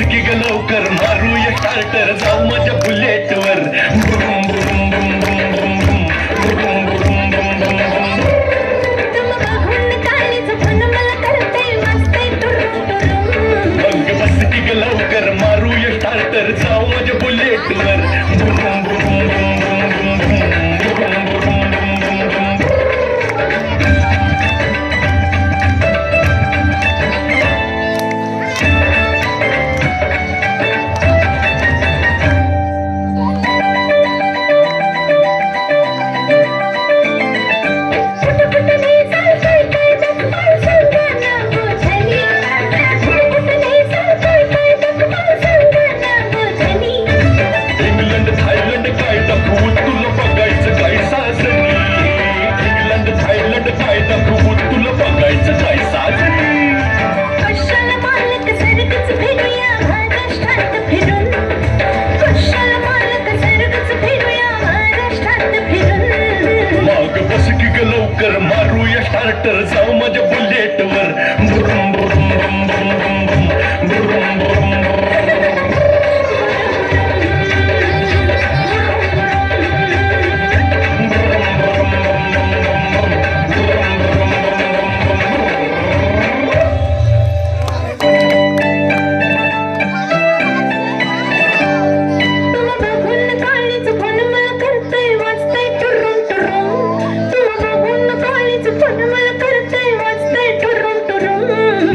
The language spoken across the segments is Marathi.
की ग लवकर मारूया स्टार्टर जाऊ माझ्या बुलेटवर बुरुम बुरुम बुरुम बुरुम बुरुम बुरुम बुरुम बुरुम बुरुम मग बस की ग लवकर मारूया स्टार्टर जाऊ माझ्या बुलेटवर बुरुम बुरुम बुरुम बुरुम बुरुम बुरुम लवकर मारूया स्टार्टर जाऊ माझ्या बुलेटवर बुरुम बुरुम बुरुम बुरुम बुरुम बुरुम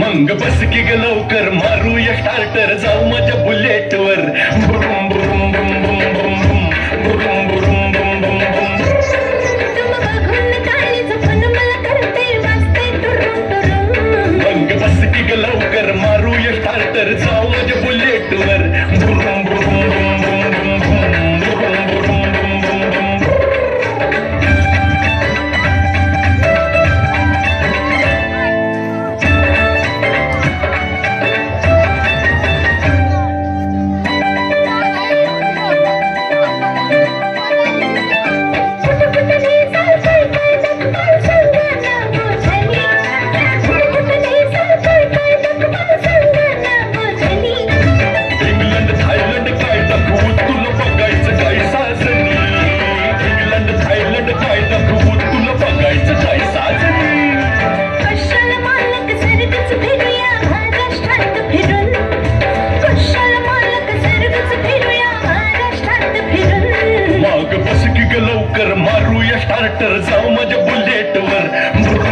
मग बस की ग लवकर मारूया स्टार्टर जाऊ माझ्या बुलेटवर बुरुम बुरुम बुरुम बुरुम बुरुम बुरुम बुरुम बुरुम मग बस की ग लवकर मारूया स्टार्टर जाऊ माझ्या बुलेटवर बुरुम बुरुम बुरुम बुरुम बुरुम बुरुम लवकर मारूया स्टार्टर जाऊ माझ्या बुलेटवर